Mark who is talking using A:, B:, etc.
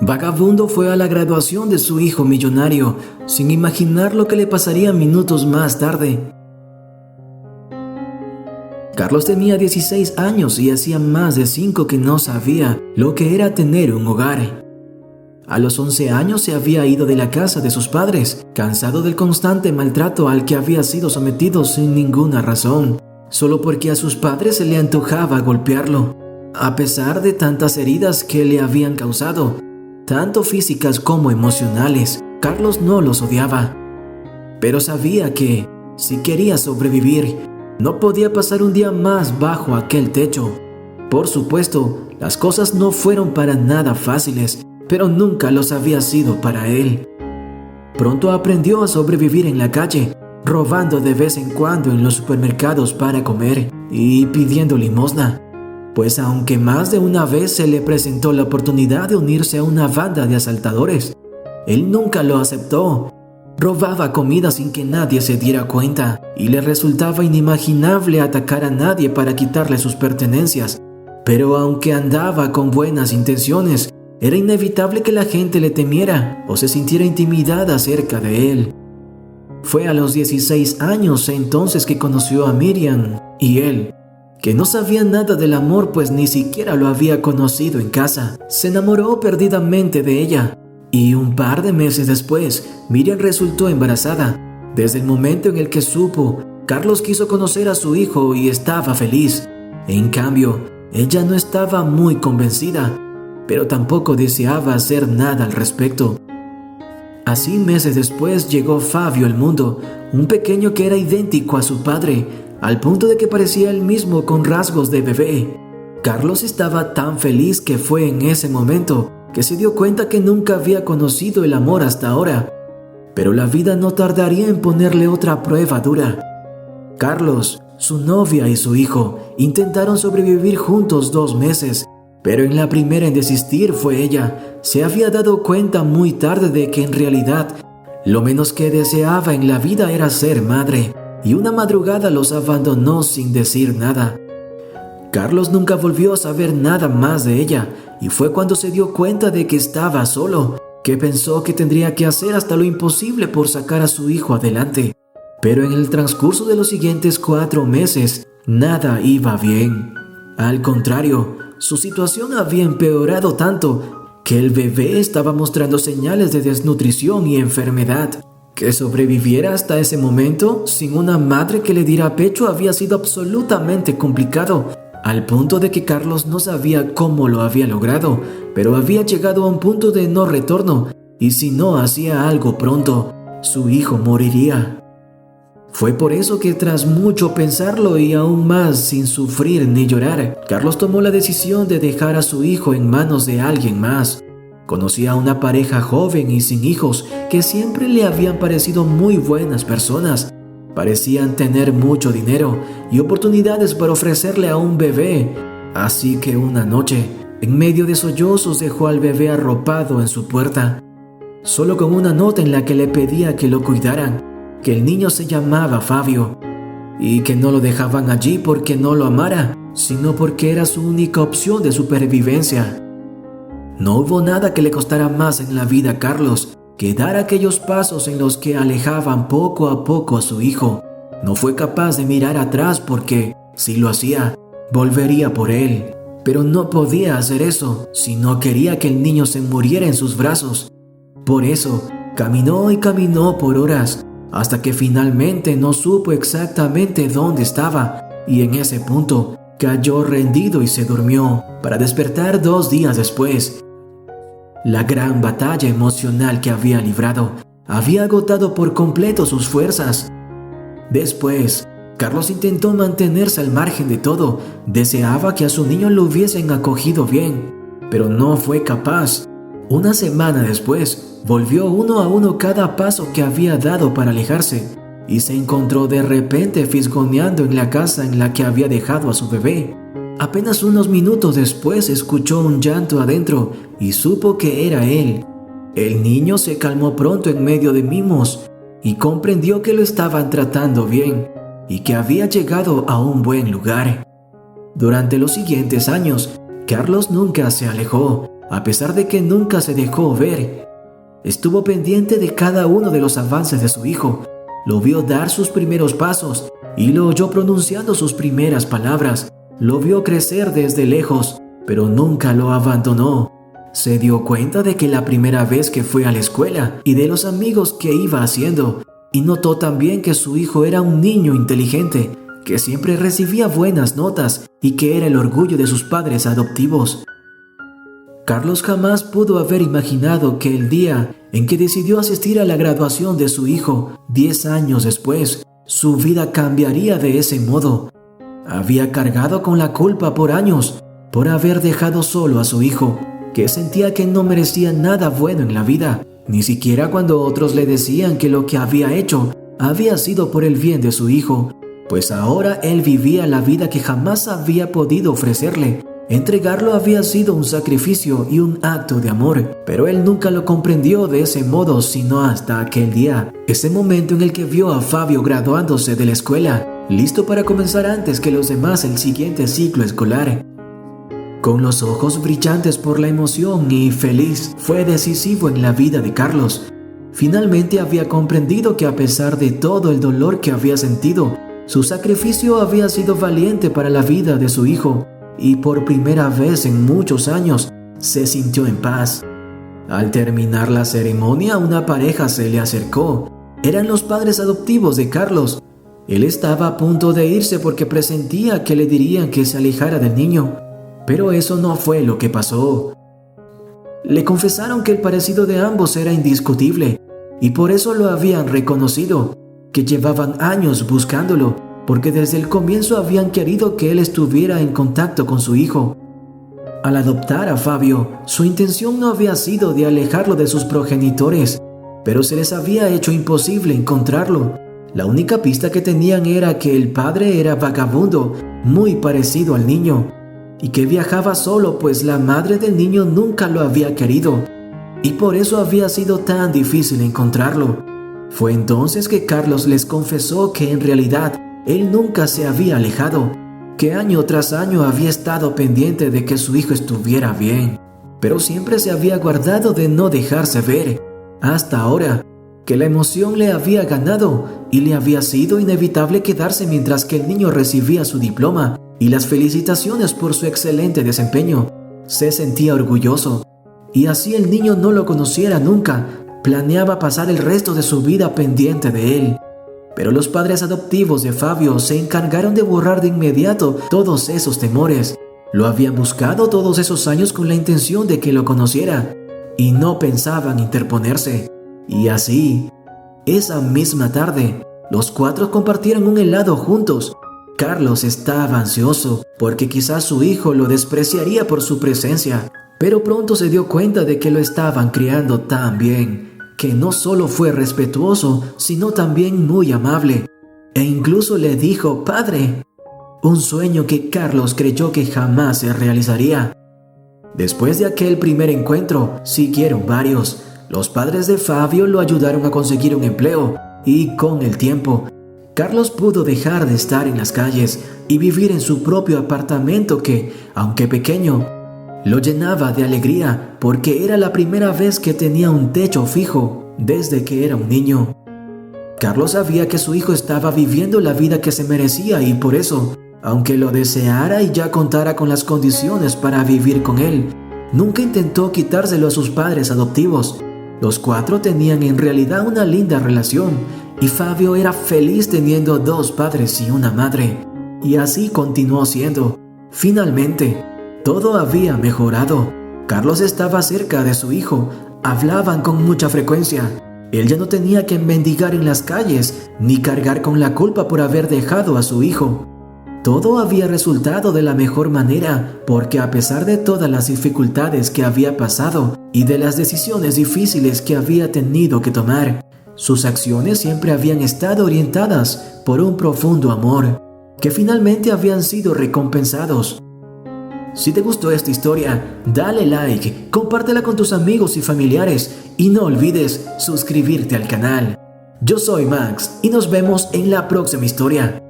A: Vagabundo fue a la graduación de su hijo millonario, sin imaginar lo que le pasaría minutos más tarde. Carlos tenía 16 años y hacía más de 5 que no sabía lo que era tener un hogar. A los 11 años se había ido de la casa de sus padres, cansado del constante maltrato al que había sido sometido sin ninguna razón, solo porque a sus padres se le antojaba golpearlo. A pesar de tantas heridas que le habían causado, tanto físicas como emocionales, Carlos no los odiaba. Pero sabía que, si quería sobrevivir, no podía pasar un día más bajo aquel techo. Por supuesto, las cosas no fueron para nada fáciles, pero nunca los había sido para él. Pronto aprendió a sobrevivir en la calle, robando de vez en cuando en los supermercados para comer y pidiendo limosna. Pues aunque más de una vez se le presentó la oportunidad de unirse a una banda de asaltadores, él nunca lo aceptó. Robaba comida sin que nadie se diera cuenta y le resultaba inimaginable atacar a nadie para quitarle sus pertenencias. Pero aunque andaba con buenas intenciones, era inevitable que la gente le temiera o se sintiera intimidada acerca de él. Fue a los 16 años entonces que conoció a Miriam y él, que no sabía nada del amor pues ni siquiera lo había conocido en casa, se enamoró perdidamente de ella. Y un par de meses después, Miriam resultó embarazada. Desde el momento en el que supo, Carlos quiso conocer a su hijo y estaba feliz. En cambio, ella no estaba muy convencida, pero tampoco deseaba hacer nada al respecto. Así, meses después, llegó Fabio al mundo, un pequeño que era idéntico a su padre, al punto de que parecía el mismo con rasgos de bebé. Carlos estaba tan feliz que fue en ese momento que se dio cuenta que nunca había conocido el amor hasta ahora. Pero la vida no tardaría en ponerle otra prueba dura. Carlos, su novia y su hijo intentaron sobrevivir juntos 2 meses, pero en la primera en desistir fue ella. Se había dado cuenta muy tarde de que en realidad lo menos que deseaba en la vida era ser madre, y una madrugada los abandonó sin decir nada. Carlos nunca volvió a saber nada más de ella, y fue cuando se dio cuenta de que estaba solo, que pensó que tendría que hacer hasta lo imposible por sacar a su hijo adelante. Pero en el transcurso de los siguientes 4 meses, nada iba bien. Al contrario, su situación había empeorado tanto que el bebé estaba mostrando señales de desnutrición y enfermedad. Que sobreviviera hasta ese momento sin una madre que le diera pecho había sido absolutamente complicado, al punto de que Carlos no sabía cómo lo había logrado, pero había llegado a un punto de no retorno, y si no hacía algo pronto, su hijo moriría. Fue por eso que tras mucho pensarlo y aún más sin sufrir ni llorar, Carlos tomó la decisión de dejar a su hijo en manos de alguien más. Conocía a una pareja joven y sin hijos que siempre le habían parecido muy buenas personas. Parecían tener mucho dinero y oportunidades para ofrecerle a un bebé. Así que una noche, en medio de sollozos, dejó al bebé arropado en su puerta, solo con una nota en la que le pedía que lo cuidaran, que el niño se llamaba Fabio y que no lo dejaban allí porque no lo amara, sino porque era su única opción de supervivencia. No hubo nada que le costara más en la vida a Carlos que dar aquellos pasos en los que alejaban poco a poco a su hijo. No fue capaz de mirar atrás porque, si lo hacía, volvería por él. Pero no podía hacer eso si no quería que el niño se muriera en sus brazos. Por eso, caminó y caminó por horas, hasta que finalmente no supo exactamente dónde estaba, y en ese punto cayó rendido y se durmió, para despertar 2 días después. La gran batalla emocional que había librado había agotado por completo sus fuerzas. Después, Carlos intentó mantenerse al margen de todo. Deseaba que a su niño lo hubiesen acogido bien, pero no fue capaz. Una semana después, volvió uno a uno cada paso que había dado para alejarse y se encontró de repente fisgoneando en la casa en la que había dejado a su bebé. Apenas unos minutos después escuchó un llanto adentro y supo que era él. El niño se calmó pronto en medio de mimos y comprendió que lo estaban tratando bien y que había llegado a un buen lugar. Durante los siguientes años, Carlos nunca se alejó, a pesar de que nunca se dejó ver. Estuvo pendiente de cada uno de los avances de su hijo, lo vio dar sus primeros pasos y lo oyó pronunciando sus primeras palabras. Lo vio crecer desde lejos, pero nunca lo abandonó. Se dio cuenta de que la primera vez que fue a la escuela y de los amigos que iba haciendo, y notó también que su hijo era un niño inteligente, que siempre recibía buenas notas y que era el orgullo de sus padres adoptivos. Carlos jamás pudo haber imaginado que el día en que decidió asistir a la graduación de su hijo, 10 años después, su vida cambiaría de ese modo. Había cargado con la culpa por años por haber dejado solo a su hijo, que sentía que no merecía nada bueno en la vida, ni siquiera cuando otros le decían que lo que había hecho había sido por el bien de su hijo, pues ahora él vivía la vida que jamás había podido ofrecerle. Entregarlo había sido un sacrificio y un acto de amor, pero él nunca lo comprendió de ese modo sino hasta aquel día, ese momento en el que vio a Fabio graduándose de la escuela, listo para comenzar antes que los demás el siguiente ciclo escolar. Con los ojos brillantes por la emoción y feliz, fue decisivo en la vida de Carlos. Finalmente había comprendido que a pesar de todo el dolor que había sentido, su sacrificio había sido valiente para la vida de su hijo, y por primera vez en muchos años se sintió en paz. Al terminar la ceremonia, una pareja se le acercó. Eran los padres adoptivos de Carlos. Él estaba a punto de irse porque presentía que le dirían que se alejara del niño, pero eso no fue lo que pasó. Le confesaron que el parecido de ambos era indiscutible y por eso lo habían reconocido, que llevaban años buscándolo, porque desde el comienzo habían querido que él estuviera en contacto con su hijo. Al adoptar a Fabio, su intención no había sido de alejarlo de sus progenitores, pero se les había hecho imposible encontrarlo. La única pista que tenían era que el padre era vagabundo, muy parecido al niño, y que viajaba solo pues la madre del niño nunca lo había querido, y por eso había sido tan difícil encontrarlo. Fue entonces que Carlos les confesó que en realidad él nunca se había alejado, que año tras año había estado pendiente de que su hijo estuviera bien, pero siempre se había guardado de no dejarse ver, hasta ahora, que la emoción le había ganado y le había sido inevitable quedarse mientras que el niño recibía su diploma y las felicitaciones por su excelente desempeño. Se sentía orgulloso, y así el niño no lo conociera nunca, planeaba pasar el resto de su vida pendiente de él. Pero los padres adoptivos de Fabio se encargaron de borrar de inmediato todos esos temores. Lo habían buscado todos esos años con la intención de que lo conociera, y no pensaban interponerse. Y así, esa misma tarde, los 4 compartieron un helado juntos. Carlos estaba ansioso, porque quizás su hijo lo despreciaría por su presencia, pero pronto se dio cuenta de que lo estaban criando tan bien, que no solo fue respetuoso, sino también muy amable, e incluso le dijo «Padre», un sueño que Carlos creyó que jamás se realizaría. Después de aquel primer encuentro, siguieron varios. Los padres de Fabio lo ayudaron a conseguir un empleo, y con el tiempo, Carlos pudo dejar de estar en las calles y vivir en su propio apartamento que, aunque pequeño, lo llenaba de alegría porque era la primera vez que tenía un techo fijo desde que era un niño. Carlos sabía que su hijo estaba viviendo la vida que se merecía y por eso, aunque lo deseara y ya contara con las condiciones para vivir con él, nunca intentó quitárselo a sus padres adoptivos. Los 4 tenían en realidad una linda relación y Fabio era feliz teniendo 2 padres y una madre. Y así continuó siendo. Finalmente, todo había mejorado. Carlos estaba cerca de su hijo, hablaban con mucha frecuencia. Él ya no tenía que mendigar en las calles, ni cargar con la culpa por haber dejado a su hijo. Todo había resultado de la mejor manera, porque a pesar de todas las dificultades que había pasado y de las decisiones difíciles que había tenido que tomar, sus acciones siempre habían estado orientadas por un profundo amor, que finalmente habían sido recompensados. Si te gustó esta historia, dale like, compártela con tus amigos y familiares y no olvides suscribirte al canal. Yo soy Max y nos vemos en la próxima historia.